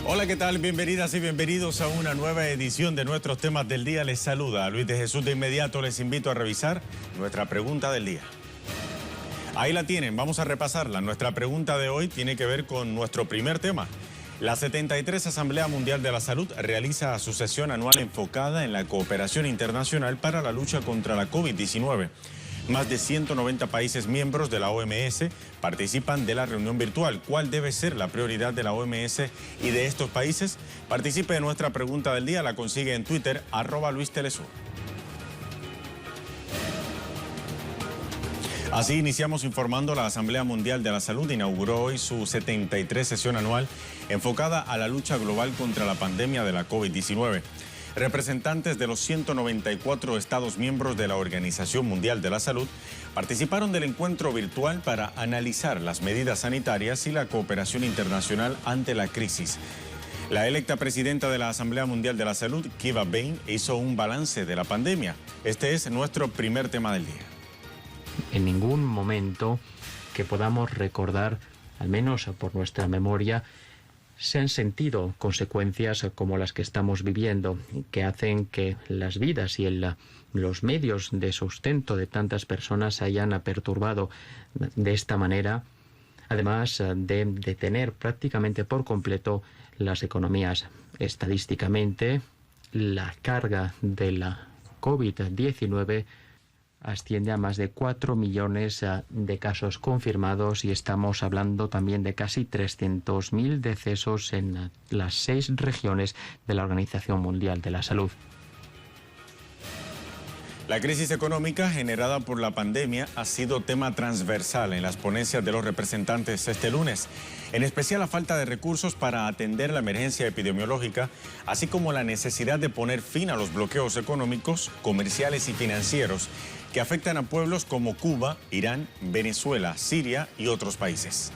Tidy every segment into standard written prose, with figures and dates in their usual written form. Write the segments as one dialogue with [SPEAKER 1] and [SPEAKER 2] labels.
[SPEAKER 1] Hola, ¿qué tal? Bienvenidas y bienvenidos a una nueva edición de nuestros temas del día. Les saluda Luis de Jesús. De inmediato les invito a revisar nuestra pregunta del día. Ahí la tienen, vamos a repasarla. Nuestra pregunta de hoy tiene que ver con nuestro primer tema. La 73 Asamblea Mundial de la Salud realiza su sesión anual enfocada en la cooperación internacional para la lucha contra la COVID-19. Más de 190 países miembros de la OMS participan de la reunión virtual. ¿Cuál debe ser la prioridad de la OMS y de estos países? Participe de nuestra pregunta del día, la consigue en Twitter, @LuisTelesur. Así iniciamos informando. La Asamblea Mundial de la Salud inauguró hoy su 73 sesión anual enfocada a la lucha global contra la pandemia de la COVID-19. Representantes de los 194 Estados miembros de la Organización Mundial de la Salud participaron del encuentro virtual para analizar las medidas sanitarias y la cooperación internacional ante la crisis. La electa presidenta de la Asamblea Mundial de la Salud, Kiva Bain, hizo un balance de la pandemia. Este es nuestro primer tema del día.
[SPEAKER 2] En ningún momento que podamos recordar, al menos por nuestra memoria, se han sentido consecuencias como las que estamos viviendo, que hacen que las vidas y los medios de sustento de tantas personas se hayan perturbado de esta manera, además de detener prácticamente por completo las economías. Estadísticamente, la carga de la COVID-19 asciende a más de 4 millones de casos confirmados y estamos hablando también de casi 300.000 decesos en las 6 regiones de la Organización Mundial de la Salud.
[SPEAKER 1] La crisis económica generada por la pandemia ha sido tema transversal en las ponencias de los representantes este lunes, en especial la falta de recursos para atender la emergencia epidemiológica, así como la necesidad de poner fin a los bloqueos económicos, comerciales y financieros que afectan a pueblos como Cuba, Irán, Venezuela, Siria y otros países.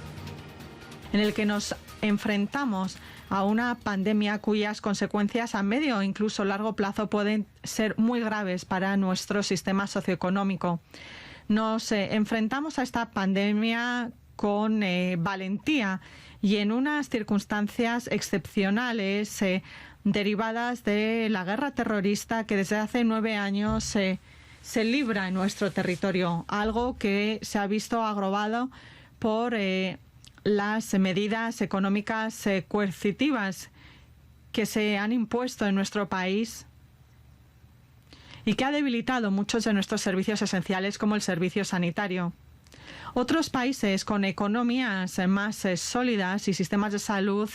[SPEAKER 3] En el que nos enfrentamos a una pandemia cuyas consecuencias a medio o incluso largo plazo pueden ser muy graves para nuestro sistema socioeconómico. Nos enfrentamos a esta pandemia con valentía y en unas circunstancias excepcionales derivadas de la guerra terrorista que desde hace 9 años se libra en nuestro territorio, algo que se ha visto agravado por las medidas económicas coercitivas que se han impuesto en nuestro país y que ha debilitado muchos de nuestros servicios esenciales como el servicio sanitario. Otros países con economías más sólidas y sistemas de salud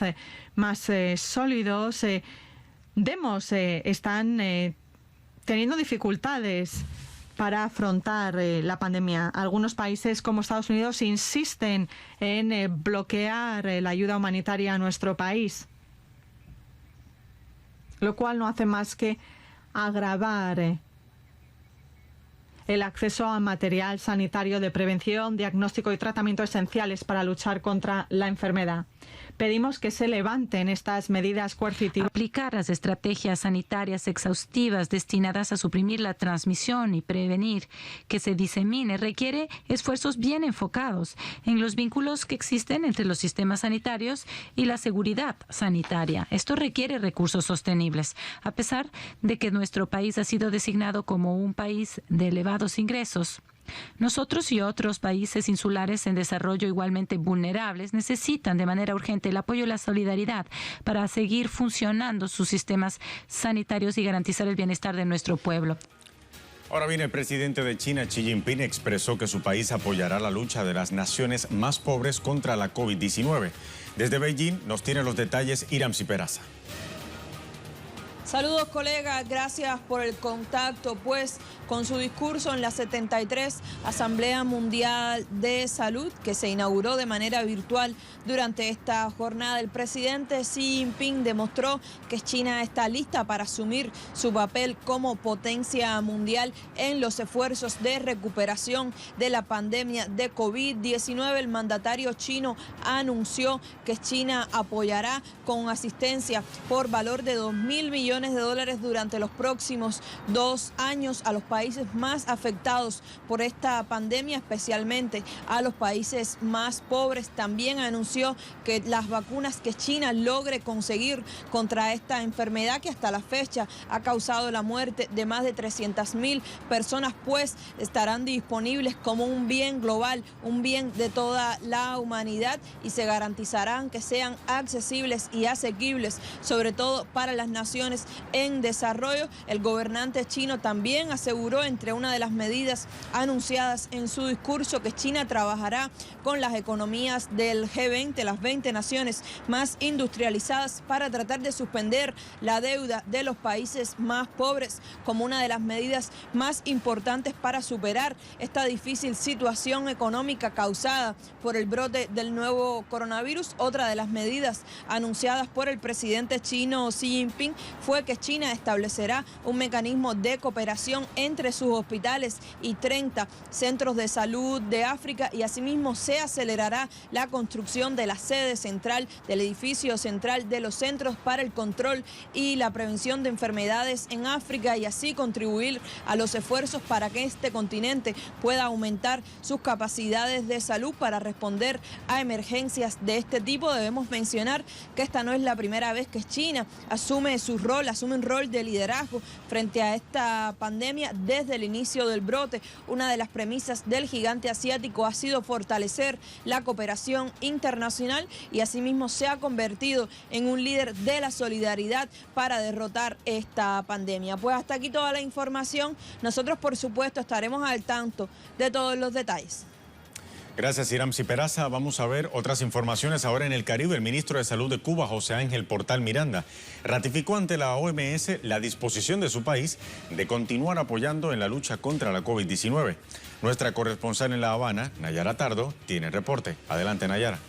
[SPEAKER 3] más sólidos están teniendo dificultades para afrontar la pandemia. Algunos países como Estados Unidos insisten en bloquear la ayuda humanitaria a nuestro país, lo cual no hace más que agravar el acceso a material sanitario de prevención, diagnóstico y tratamiento esenciales para luchar contra la enfermedad. Pedimos que se levanten estas medidas coercitivas.
[SPEAKER 4] Aplicar las estrategias sanitarias exhaustivas destinadas a suprimir la transmisión y prevenir que se disemine requiere esfuerzos bien enfocados en los vínculos que existen entre los sistemas sanitarios y la seguridad sanitaria. Esto requiere recursos sostenibles. A pesar de que nuestro país ha sido designado como un país de elevados ingresos, nosotros y otros países insulares en desarrollo igualmente vulnerables necesitan de manera urgente el apoyo y la solidaridad para seguir funcionando sus sistemas sanitarios y garantizar el bienestar de nuestro pueblo.
[SPEAKER 1] Ahora bien, el presidente de China, Xi Jinping, expresó que su país apoyará la lucha de las naciones más pobres contra la COVID-19. Desde Beijing nos tiene los detalles Iramsi Peraza.
[SPEAKER 5] Saludos, colegas, gracias por el contacto. Pues con su discurso en la 73 Asamblea Mundial de Salud, que se inauguró de manera virtual durante esta jornada, el presidente Xi Jinping demostró que China está lista para asumir su papel como potencia mundial en los esfuerzos de recuperación de la pandemia de COVID-19. El mandatario chino anunció que China apoyará con asistencia por valor de $2.000 millones millones de dólares durante los próximos 2 años a los países más afectados por esta pandemia, especialmente a los países más pobres. También anunció que las vacunas que China logre conseguir contra esta enfermedad, que hasta la fecha ha causado la muerte de más de 300.000 personas, pues estarán disponibles como un bien global, un bien de toda la humanidad, y se garantizarán que sean accesibles y asequibles, sobre todo para las naciones en desarrollo. El gobernante chino también aseguró, entre una de las medidas anunciadas en su discurso, que China trabajará con las economías del G20, las 20 naciones más industrializadas, para tratar de suspender la deuda de los países más pobres como una de las medidas más importantes para superar esta difícil situación económica causada por el brote del nuevo coronavirus. Otra de las medidas anunciadas por el presidente chino Xi Jinping fue que China establecerá un mecanismo de cooperación entre sus hospitales y 30 centros de salud de África, y asimismo se acelerará la construcción de la sede central, del edificio central de los Centros para el Control y la Prevención de Enfermedades en África, y así contribuir a los esfuerzos para que este continente pueda aumentar sus capacidades de salud para responder a emergencias de este tipo. Debemos mencionar que esta no es la primera vez que China asume un rol de liderazgo frente a esta pandemia desde el inicio del brote. Una de las premisas del gigante asiático ha sido fortalecer la cooperación internacional, y asimismo se ha convertido en un líder de la solidaridad para derrotar esta pandemia. Pues hasta aquí toda la información. Nosotros, por supuesto, estaremos al tanto de todos los detalles.
[SPEAKER 1] Gracias, Iramsi Peraza. Vamos a ver otras informaciones ahora en el Caribe. El ministro de Salud de Cuba, José Ángel Portal Miranda, ratificó ante la OMS la disposición de su país de continuar apoyando en la lucha contra la COVID-19. Nuestra corresponsal en La Habana, Nayara Tardo, tiene el reporte. Adelante, Nayara.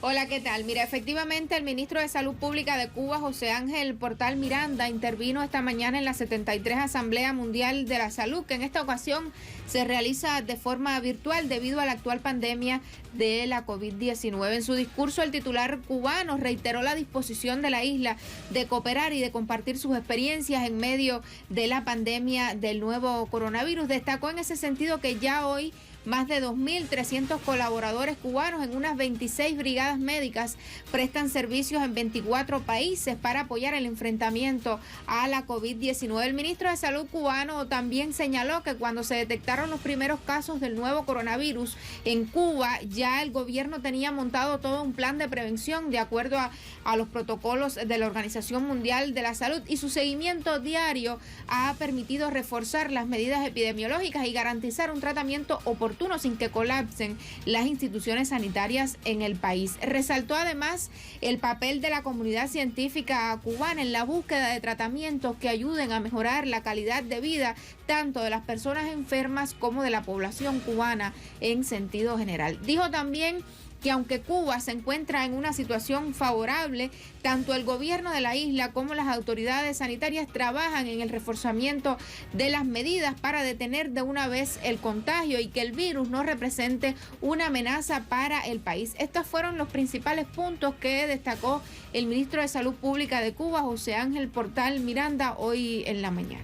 [SPEAKER 6] Hola, ¿qué tal? Mira, efectivamente el ministro de Salud Pública de Cuba, José Ángel Portal Miranda, intervino esta mañana en la 73 Asamblea Mundial de la Salud, que en esta ocasión se realiza de forma virtual debido a la actual pandemia de la COVID-19. En su discurso, el titular cubano reiteró la disposición de la isla de cooperar y de compartir sus experiencias en medio de la pandemia del nuevo coronavirus. Destacó en ese sentido que ya hoy más de 2.300 colaboradores cubanos en unas 26 brigadas médicas prestan servicios en 24 países para apoyar el enfrentamiento a la COVID-19. El ministro de Salud cubano también señaló que cuando se detectaron los primeros casos del nuevo coronavirus en Cuba, ya el gobierno tenía montado todo un plan de prevención de acuerdo a los protocolos de la Organización Mundial de la Salud, y su seguimiento diario ha permitido reforzar las medidas epidemiológicas y garantizar un tratamiento oportuno sin que colapsen las instituciones sanitarias en el país. Resaltó además el papel de la comunidad científica cubana en la búsqueda de tratamientos que ayuden a mejorar la calidad de vida tanto de las personas enfermas como de la población cubana en sentido general. Dijo también que aunque Cuba se encuentra en una situación favorable, tanto el gobierno de la isla como las autoridades sanitarias trabajan en el reforzamiento de las medidas para detener de una vez el contagio y que el virus no represente una amenaza para el país. Estos fueron los principales puntos que destacó el ministro de Salud Pública de Cuba, José Ángel Portal Miranda, hoy en la mañana.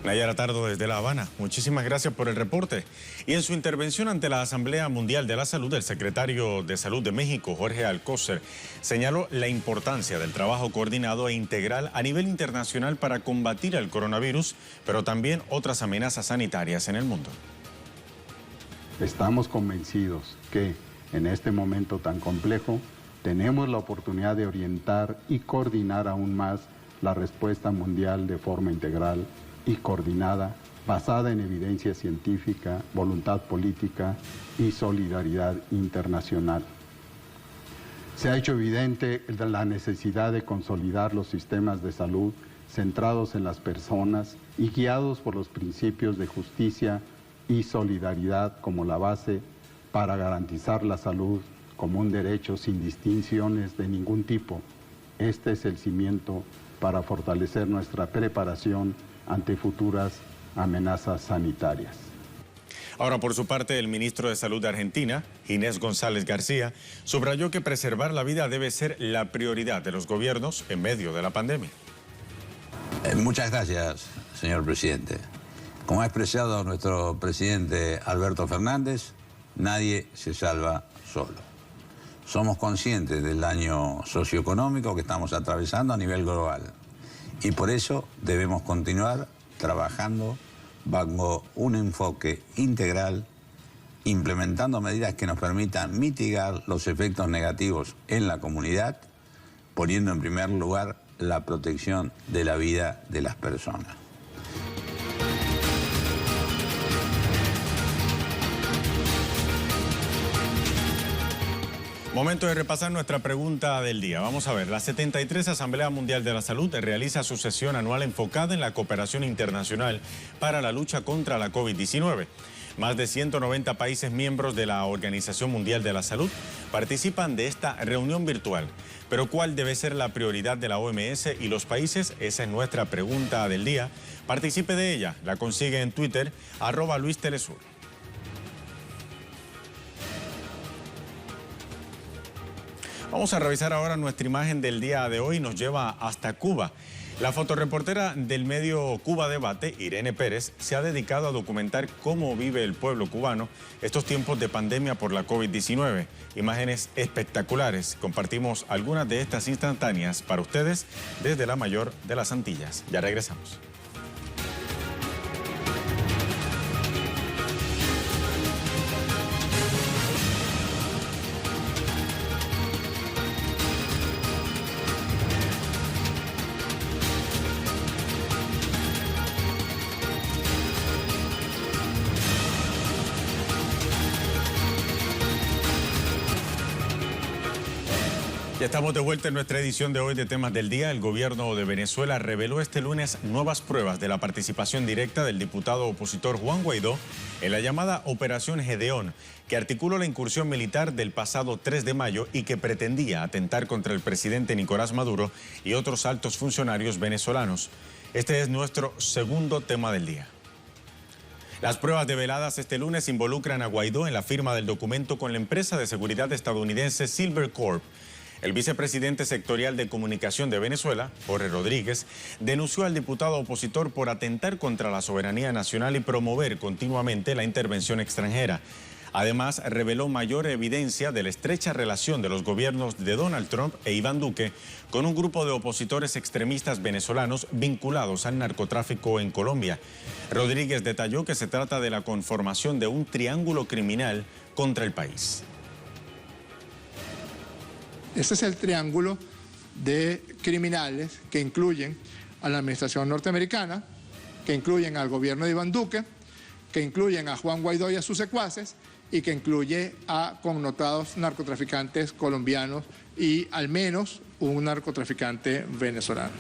[SPEAKER 1] Nayara Tardo desde La Habana, muchísimas gracias por el reporte. Y en su intervención ante la Asamblea Mundial de la Salud, el secretario de Salud de México, Jorge Alcocer, señaló la importancia del trabajo coordinado e integral a nivel internacional para combatir el coronavirus, pero también otras amenazas sanitarias en el mundo.
[SPEAKER 7] Estamos convencidos que en este momento tan complejo tenemos la oportunidad de orientar y coordinar aún más la respuesta mundial de forma integral y coordinada, basada en evidencia científica, voluntad política y solidaridad internacional. Se ha hecho evidente la necesidad de consolidar los sistemas de salud centrados en las personas y guiados por los principios de justicia y solidaridad como la base para garantizar la salud como un derecho sin distinciones de ningún tipo. Este es el cimiento para fortalecer nuestra preparación ante futuras amenazas sanitarias.
[SPEAKER 1] Ahora, por su parte, el ministro de Salud de Argentina, Ginés González García, subrayó que preservar la vida debe ser la prioridad de los gobiernos en medio de la pandemia.
[SPEAKER 8] Muchas gracias, señor presidente. Como ha expresado nuestro presidente Alberto Fernández, nadie se salva solo. Somos conscientes del daño socioeconómico que estamos atravesando a nivel global y por eso debemos continuar trabajando bajo un enfoque integral, implementando medidas que nos permitan mitigar los efectos negativos en la comunidad, poniendo en primer lugar la protección de la vida de las personas.
[SPEAKER 1] Momento de repasar nuestra pregunta del día. Vamos a ver, la 73 Asamblea Mundial de la Salud realiza su sesión anual enfocada en la cooperación internacional para la lucha contra la COVID-19. Más de 190 países miembros de la Organización Mundial de la Salud participan de esta reunión virtual. Pero ¿cuál debe ser la prioridad de la OMS y los países? Esa es nuestra pregunta del día. Participe de ella. La consigue en Twitter, @LuisTelesur. Vamos a revisar ahora nuestra imagen del día de hoy. Nos lleva hasta Cuba. La fotoreportera del medio Cuba Debate, Irene Pérez, se ha dedicado a documentar cómo vive el pueblo cubano estos tiempos de pandemia por la COVID-19. Imágenes espectaculares. Compartimos algunas de estas instantáneas para ustedes desde la mayor de las Antillas. Ya regresamos. Ya estamos de vuelta en nuestra edición de hoy de Temas del Día. El gobierno de Venezuela reveló este lunes nuevas pruebas de la participación directa del diputado opositor Juan Guaidó en la llamada Operación Gedeón, que articuló la incursión militar del pasado 3 de mayo y que pretendía atentar contra el presidente Nicolás Maduro y otros altos funcionarios venezolanos. Este es nuestro segundo tema del día. Las pruebas develadas este lunes involucran a Guaidó en la firma del documento con la empresa de seguridad estadounidense Silvercorp. El vicepresidente sectorial de comunicación de Venezuela, Jorge Rodríguez, denunció al diputado opositor por atentar contra la soberanía nacional y promover continuamente la intervención extranjera. Además, reveló mayor evidencia de la estrecha relación de los gobiernos de Donald Trump e Iván Duque con un grupo de opositores extremistas venezolanos vinculados al narcotráfico en Colombia. Rodríguez detalló que se trata de la conformación de un triángulo criminal contra el país.
[SPEAKER 9] Este es el triángulo de criminales que incluyen a la administración norteamericana, que incluyen al gobierno de Iván Duque, que incluyen a Juan Guaidó y a sus secuaces y que incluye a connotados narcotraficantes colombianos y al menos un narcotraficante venezolano.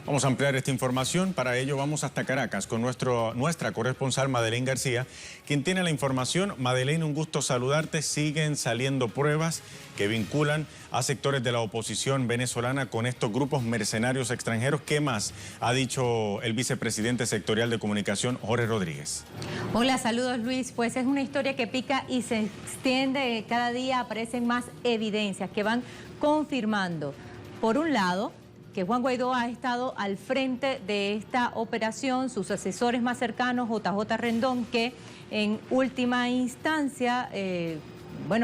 [SPEAKER 1] Vamos a ampliar esta información. Para ello vamos hasta Caracas con nuestra corresponsal Madeleine García, quien tiene la información. Madeleine, un gusto saludarte. Siguen saliendo pruebas que vinculan a sectores de la oposición venezolana con estos grupos mercenarios extranjeros. ¿Qué más ha dicho el vicepresidente sectorial de comunicación, Jorge Rodríguez?
[SPEAKER 10] Hola, saludos Luis. Pues es una historia que pica y se extiende. Cada día aparecen más evidencias que van confirmando, por un lado, que Juan Guaidó ha estado al frente de esta operación, sus asesores más cercanos, JJ Rendón, que en última instancia,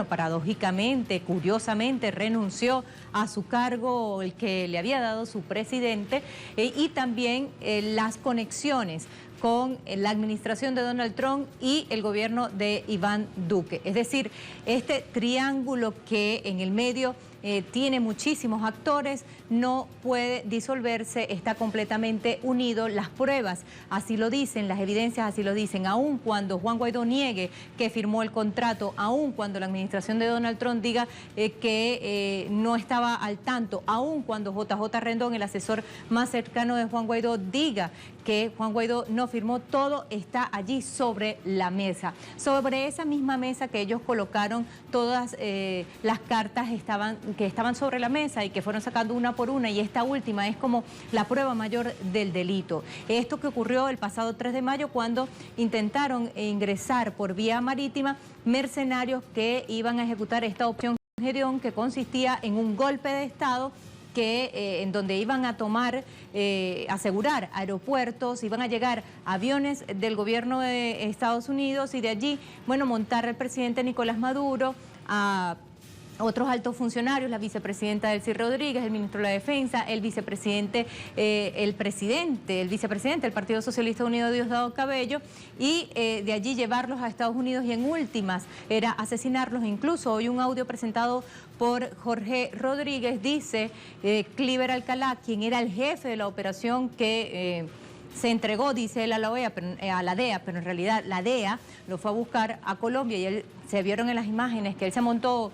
[SPEAKER 10] paradójicamente, curiosamente, renunció a su cargo, el que le había dado su presidente, y también las conexiones con la administración de Donald Trump y el gobierno de Iván Duque. Es decir, este triángulo que en el medio tiene muchísimos actores, no puede disolverse, está completamente unido. Las pruebas así lo dicen, las evidencias así lo dicen, aun cuando Juan Guaidó niegue que firmó el contrato, aun cuando la administración de Donald Trump diga que no estaba al tanto, aun cuando JJ Rendón, el asesor más cercano de Juan Guaidó, diga que Juan Guaidó no firmó, todo está allí sobre la mesa. Sobre esa misma mesa que ellos colocaron, todas las cartas estaban estaban sobre la mesa y que fueron sacando una por una, y esta última es como la prueba mayor del delito. Esto que ocurrió el pasado 3 de mayo cuando intentaron ingresar por vía marítima mercenarios que iban a ejecutar esta opción Gedeón, que consistía en un golpe de Estado en donde iban a tomar, asegurar aeropuertos, iban a llegar aviones del gobierno de Estados Unidos y de allí, bueno, montar al presidente Nicolás Maduro, a otros altos funcionarios, la vicepresidenta Delcy Rodríguez, el ministro de la Defensa, el vicepresidente del Partido Socialista Unido, Diosdado Cabello, y de allí llevarlos a Estados Unidos, y en últimas era asesinarlos. Incluso hoy un audio presentado por Jorge Rodríguez dice Cliver Alcalá, quien era el jefe de la operación que se entregó, dice él, a la DEA, pero en realidad la DEA lo fue a buscar a Colombia, y él, se vieron en las imágenes que él se montó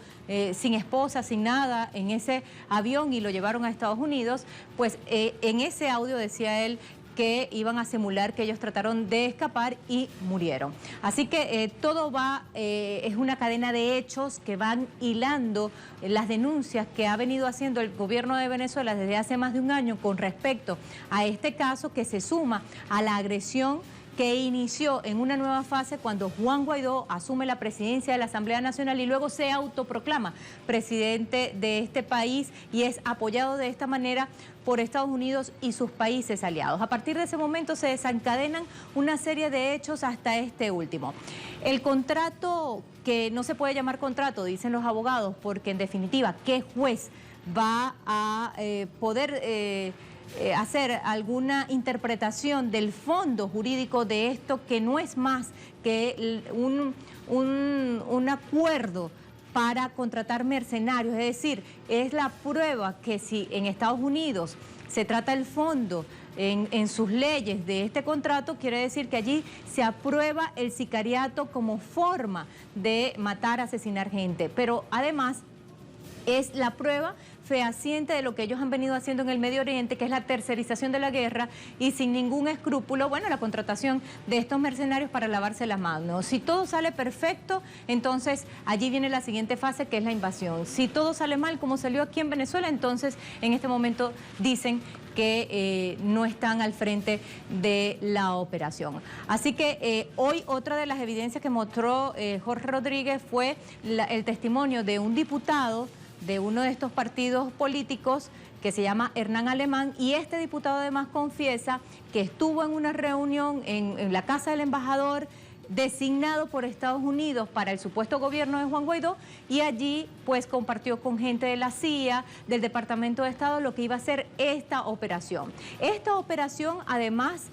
[SPEAKER 10] sin esposa, sin nada, en ese avión y lo llevaron a Estados Unidos. Pues en ese audio decía él que iban a simular que ellos trataron de escapar y murieron. Así que todo es una cadena de hechos que van hilando las denuncias que ha venido haciendo el gobierno de Venezuela desde hace más de un año con respecto a este caso, que se suma a la agresión que inició en una nueva fase cuando Juan Guaidó asume la presidencia de la Asamblea Nacional y luego se autoproclama presidente de este país, y es apoyado de esta manera por Estados Unidos y sus países aliados. A partir de ese momento se desencadenan una serie de hechos hasta este último. El contrato, que no se puede llamar contrato, dicen los abogados, porque en definitiva, ¿qué juez va a poder hacer alguna interpretación del fondo jurídico de esto, que no es más que un acuerdo para contratar mercenarios? Es decir, es la prueba que si en Estados Unidos se trata el fondo en sus leyes de este contrato, quiere decir que allí se aprueba el sicariato como forma de matar, asesinar gente. Pero además es la prueba fehaciente de lo que ellos han venido haciendo en el Medio Oriente, que es la tercerización de la guerra, y sin ningún escrúpulo, bueno, la contratación de estos mercenarios para lavarse las manos. Si todo sale perfecto, entonces allí viene la siguiente fase, que es la invasión. Si todo sale mal, como salió aquí en Venezuela, entonces en este momento dicen que no están al frente de la operación. Así que hoy otra de las evidencias que mostró Jorge Rodríguez fue el testimonio de un diputado de uno de estos partidos políticos que se llama Hernán Alemán, y este diputado además confiesa que estuvo en una reunión en la casa del embajador designado por Estados Unidos para el supuesto gobierno de Juan Guaidó, y allí pues compartió con gente de la CIA, del Departamento de Estado, lo que iba a ser esta operación. Esta operación además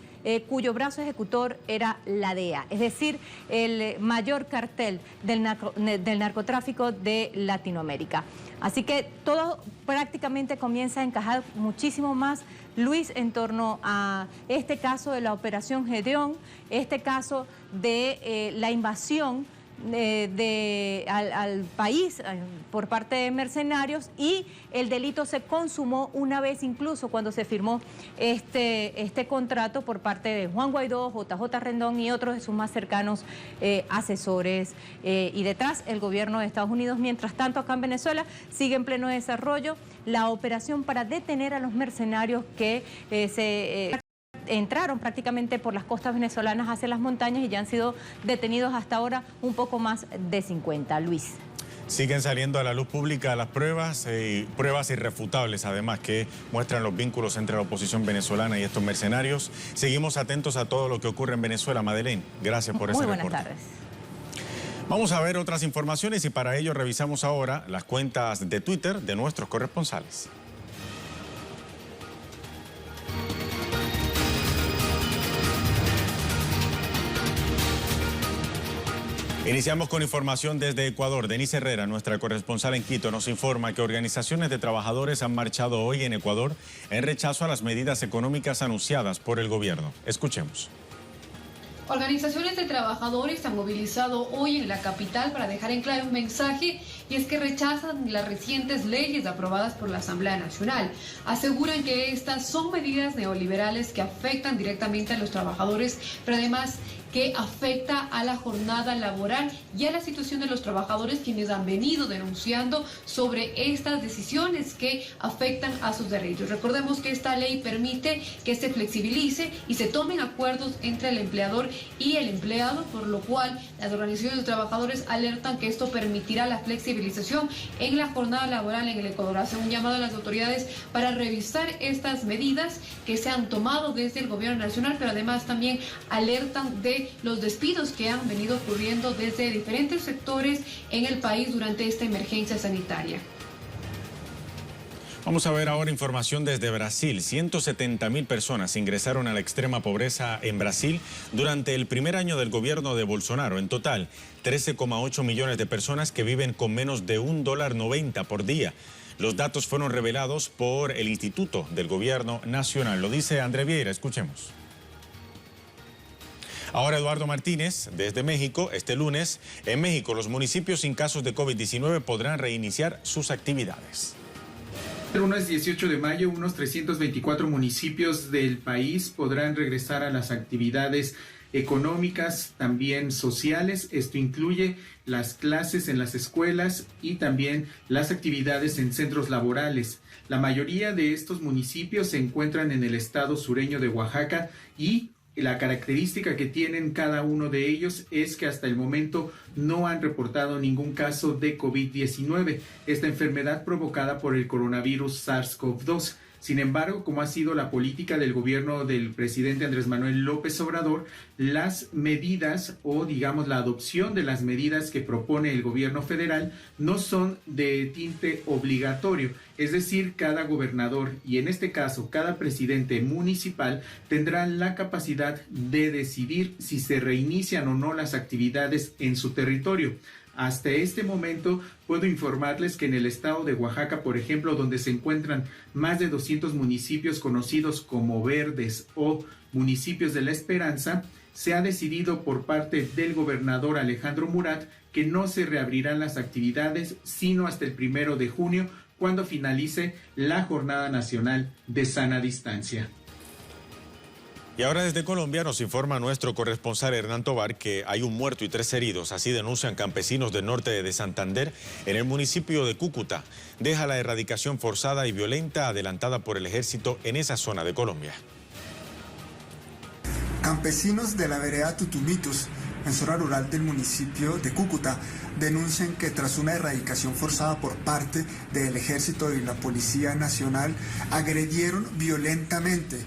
[SPEAKER 10] cuyo brazo ejecutor era la DEA, es decir, el mayor cartel del narcotráfico de Latinoamérica. Así que todo prácticamente comienza a encajar muchísimo más, Luis, en torno a este caso de la Operación Gedeón, este caso de la invasión al país por parte de mercenarios, y el delito se consumó una vez incluso cuando se firmó este contrato por parte de Juan Guaidó, JJ Rendón y otros de sus más cercanos asesores, y detrás el gobierno de Estados Unidos. Mientras tanto, acá en Venezuela sigue en pleno desarrollo la operación para detener a los mercenarios que entraron prácticamente por las costas venezolanas hacia las montañas, y ya han sido detenidos hasta ahora un poco más de 50. Luis.
[SPEAKER 1] Siguen saliendo a la luz pública las pruebas irrefutables, además, que muestran los vínculos entre la oposición venezolana y estos mercenarios. Seguimos atentos a todo lo que ocurre en Venezuela. Madeleine, gracias por ese reporte. Muy buenas tardes. Vamos a ver otras informaciones, y para ello revisamos ahora las cuentas de Twitter de nuestros corresponsales. Iniciamos con información desde Ecuador. Denise Herrera, nuestra corresponsal en Quito, nos informa que organizaciones de trabajadores han marchado hoy en Ecuador en rechazo a las medidas económicas anunciadas por el gobierno. Escuchemos.
[SPEAKER 11] Organizaciones de trabajadores se han movilizado hoy en la capital para dejar en claro un mensaje, y es que rechazan las recientes leyes aprobadas por la Asamblea Nacional. Aseguran que estas son medidas neoliberales que afectan directamente a los trabajadores, pero además que afecta a la jornada laboral y a la situación de los trabajadores, quienes han venido denunciando sobre estas decisiones que afectan a sus derechos. Recordemos que esta ley permite que se flexibilice y se tomen acuerdos entre el empleador y el empleado, por lo cual las organizaciones de trabajadores alertan que esto permitirá la flexibilización en la jornada laboral en el Ecuador. Hacen un llamado a las autoridades para revisar estas medidas que se han tomado desde el gobierno nacional, pero además también alertan de los despidos que han venido ocurriendo desde diferentes sectores en el país durante esta emergencia sanitaria.
[SPEAKER 1] Vamos a ver ahora información desde Brasil. 170.000 personas ingresaron a la extrema pobreza en Brasil durante el primer año del gobierno de Bolsonaro. En total, 13,8 millones de personas que viven con menos de $1.90 por día. Los datos fueron revelados por el Instituto del Gobierno Nacional. Lo dice André Vieira, escuchemos. Ahora Eduardo Martínez, desde México. Este lunes, en México, los municipios sin casos de COVID-19 podrán reiniciar sus actividades.
[SPEAKER 12] El lunes 18 de mayo, unos 324 municipios del país podrán regresar a las actividades económicas, también sociales. Esto incluye las clases en las escuelas y también las actividades en centros laborales. La mayoría de estos municipios se encuentran en el estado sureño de Oaxaca y la característica que tienen cada uno de ellos es que hasta el momento no han reportado ningún caso de COVID-19, esta enfermedad provocada por el coronavirus SARS-CoV-2. Sin embargo, como ha sido la política del gobierno del presidente Andrés Manuel López Obrador, las medidas o digamos la adopción de las medidas que propone el gobierno federal no son de tinte obligatorio. Es decir, cada gobernador y en este caso cada presidente municipal tendrán la capacidad de decidir si se reinician o no las actividades en su territorio. Hasta este momento puedo informarles que en el estado de Oaxaca, por ejemplo, donde se encuentran más de 200 municipios conocidos como verdes o municipios de la esperanza, se ha decidido por parte del gobernador Alejandro Murat que no se reabrirán las actividades sino hasta el 1 de junio, cuando finalice la Jornada Nacional de Sana Distancia.
[SPEAKER 1] Y ahora desde Colombia nos informa nuestro corresponsal Hernán Tobar que hay un muerto y 3 heridos. Así denuncian campesinos del norte de Santander en el municipio de Cúcuta. Deja la erradicación forzada y violenta adelantada por el ejército en esa zona de Colombia.
[SPEAKER 13] Campesinos de la vereda Tutumitos, en zona rural del municipio de Cúcuta, denuncian que tras una erradicación forzada por parte del ejército y la Policía Nacional, agredieron violentamente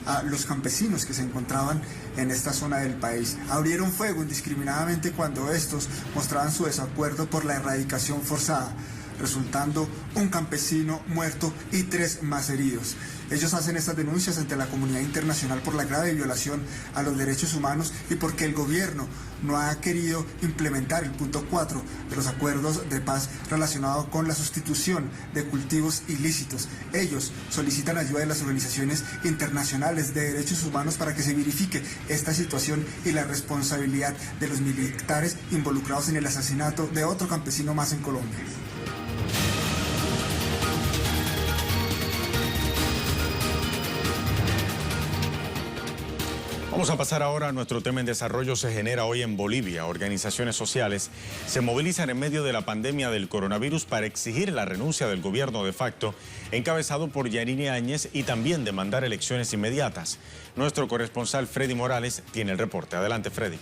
[SPEAKER 13] a los campesinos que se encontraban en esta zona del país. Abrieron fuego indiscriminadamente cuando estos mostraban su desacuerdo por la erradicación forzada, resultando un campesino muerto y 3 más heridos. Ellos hacen estas denuncias ante la comunidad internacional por la grave violación a los derechos humanos y porque el gobierno no ha querido implementar el punto 4 de los acuerdos de paz relacionado con la sustitución de cultivos ilícitos. Ellos solicitan ayuda de las organizaciones internacionales de derechos humanos para que se verifique esta situación y la responsabilidad de los militares involucrados en el asesinato de otro campesino más en Colombia.
[SPEAKER 1] Vamos a pasar ahora a nuestro tema en desarrollo. Se genera hoy en Bolivia. Organizaciones sociales se movilizan en medio de la pandemia del coronavirus para exigir la renuncia del gobierno de facto encabezado por Yanine Áñez y también demandar elecciones inmediatas. Nuestro corresponsal Freddy Morales tiene el reporte. Adelante, Freddy.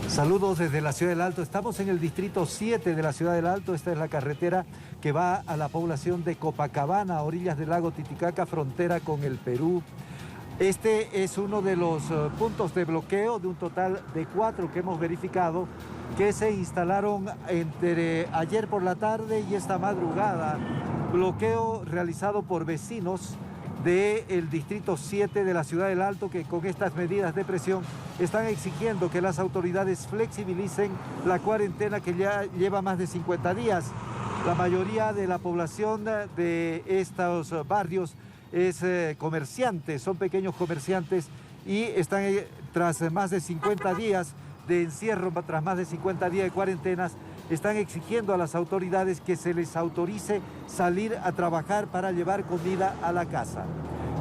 [SPEAKER 14] Saludos desde la Ciudad del Alto. Estamos en el distrito 7 de la Ciudad del Alto. Esta es la carretera que va a la población de Copacabana, a orillas del lago Titicaca, frontera con el Perú. Este es uno de los puntos de bloqueo de un total de 4 que hemos verificado que se instalaron entre ayer por la tarde y esta madrugada. Bloqueo realizado por vecinos del distrito 7 de la Ciudad del Alto, que con estas medidas de presión están exigiendo que las autoridades flexibilicen la cuarentena que ya lleva más de 50 días. La mayoría de la población de estos barrios es comerciantes, son pequeños comerciantes y están tras más de 50 días de encierro, tras más de 50 días de cuarentenas, están exigiendo a las autoridades que se les autorice salir a trabajar para llevar comida a la casa.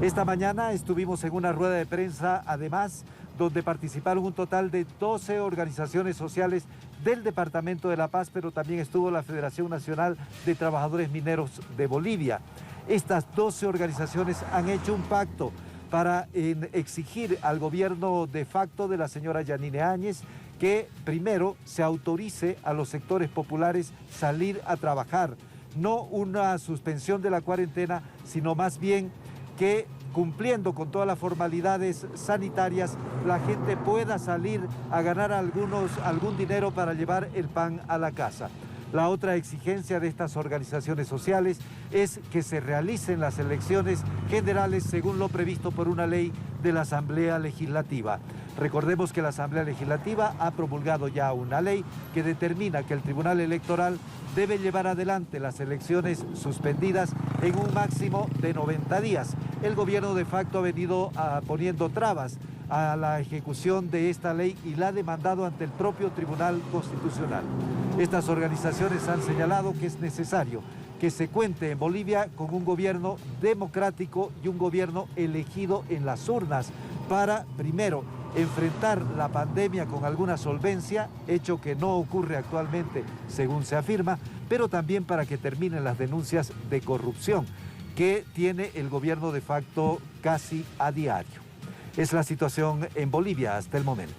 [SPEAKER 14] Esta mañana estuvimos en una rueda de prensa, además, donde participaron un total de 12 organizaciones sociales del Departamento de La Paz, pero también estuvo la Federación Nacional de Trabajadores Mineros de Bolivia. Estas 12 organizaciones han hecho un pacto para exigir al gobierno de facto de la señora Yanine Áñez que primero se autorice a los sectores populares salir a trabajar, no una suspensión de la cuarentena, sino más bien que cumpliendo con todas las formalidades sanitarias, la gente pueda salir a ganar algún dinero para llevar el pan a la casa. La otra exigencia de estas organizaciones sociales es que se realicen las elecciones generales según lo previsto por una ley de la Asamblea Legislativa. Recordemos que la Asamblea Legislativa ha promulgado ya una ley que determina que el Tribunal Electoral debe llevar adelante las elecciones suspendidas en un máximo de 90 días. El gobierno de facto ha venido poniendo trabas a la ejecución de esta ley y la ha demandado ante el propio Tribunal Constitucional. Estas organizaciones han señalado que es necesario que se cuente en Bolivia con un gobierno democrático y un gobierno elegido en las urnas para, primero, enfrentar la pandemia con alguna solvencia, hecho que no ocurre actualmente según se afirma, pero también para que terminen las denuncias de corrupción que tiene el gobierno de facto casi a diario. Es la situación en Bolivia hasta el momento.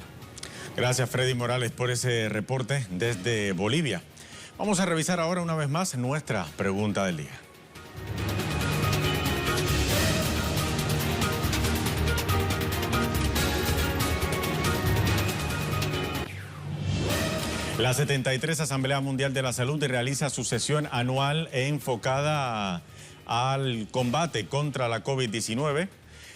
[SPEAKER 1] Gracias, Freddy Morales, por ese reporte desde Bolivia. Vamos a revisar ahora una vez más nuestra pregunta del día. La 73 Asamblea Mundial de la Salud realiza su sesión anual enfocada al combate contra la COVID-19.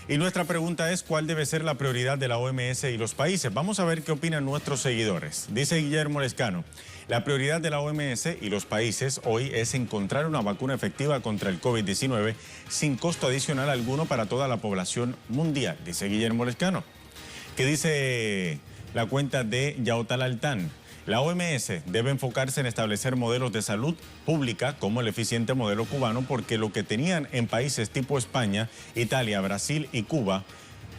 [SPEAKER 1] Y nuestra pregunta es, ¿cuál debe ser la prioridad de la OMS y los países? Vamos a ver qué opinan nuestros seguidores. Dice Guillermo Lescano, la prioridad de la OMS y los países hoy es encontrar una vacuna efectiva contra el COVID-19 sin costo adicional alguno para toda la población mundial, dice Guillermo Lescano. ¿Qué dice la cuenta de Yaotal Altán? La OMS debe enfocarse en establecer modelos de salud pública como el eficiente modelo cubano, porque lo que tenían en países tipo España, Italia, Brasil y Cuba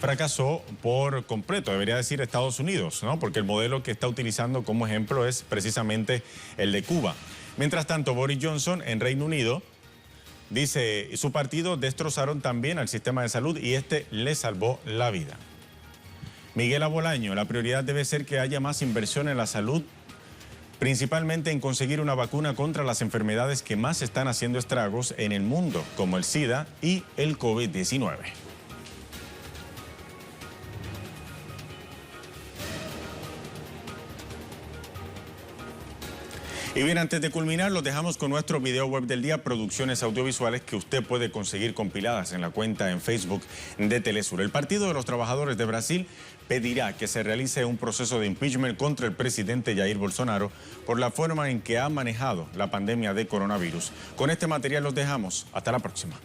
[SPEAKER 1] fracasó por completo, debería decir Estados Unidos, ¿no? Porque el modelo que está utilizando como ejemplo es precisamente el de Cuba. Mientras tanto, Boris Johnson en Reino Unido dice, su partido destrozaron también al sistema de salud y este le salvó la vida. Miguel Abolaño, la prioridad debe ser que haya más inversión en la salud, principalmente en conseguir una vacuna contra las enfermedades que más están haciendo estragos en el mundo, como el SIDA y el COVID-19. Y bien, antes de culminar, los dejamos con nuestro video web del día, producciones audiovisuales que usted puede conseguir compiladas en la cuenta en Facebook de Telesur. El Partido de los Trabajadores de Brasil pedirá que se realice un proceso de impeachment contra el presidente Jair Bolsonaro por la forma en que ha manejado la pandemia de coronavirus. Con este material los dejamos. Hasta la próxima.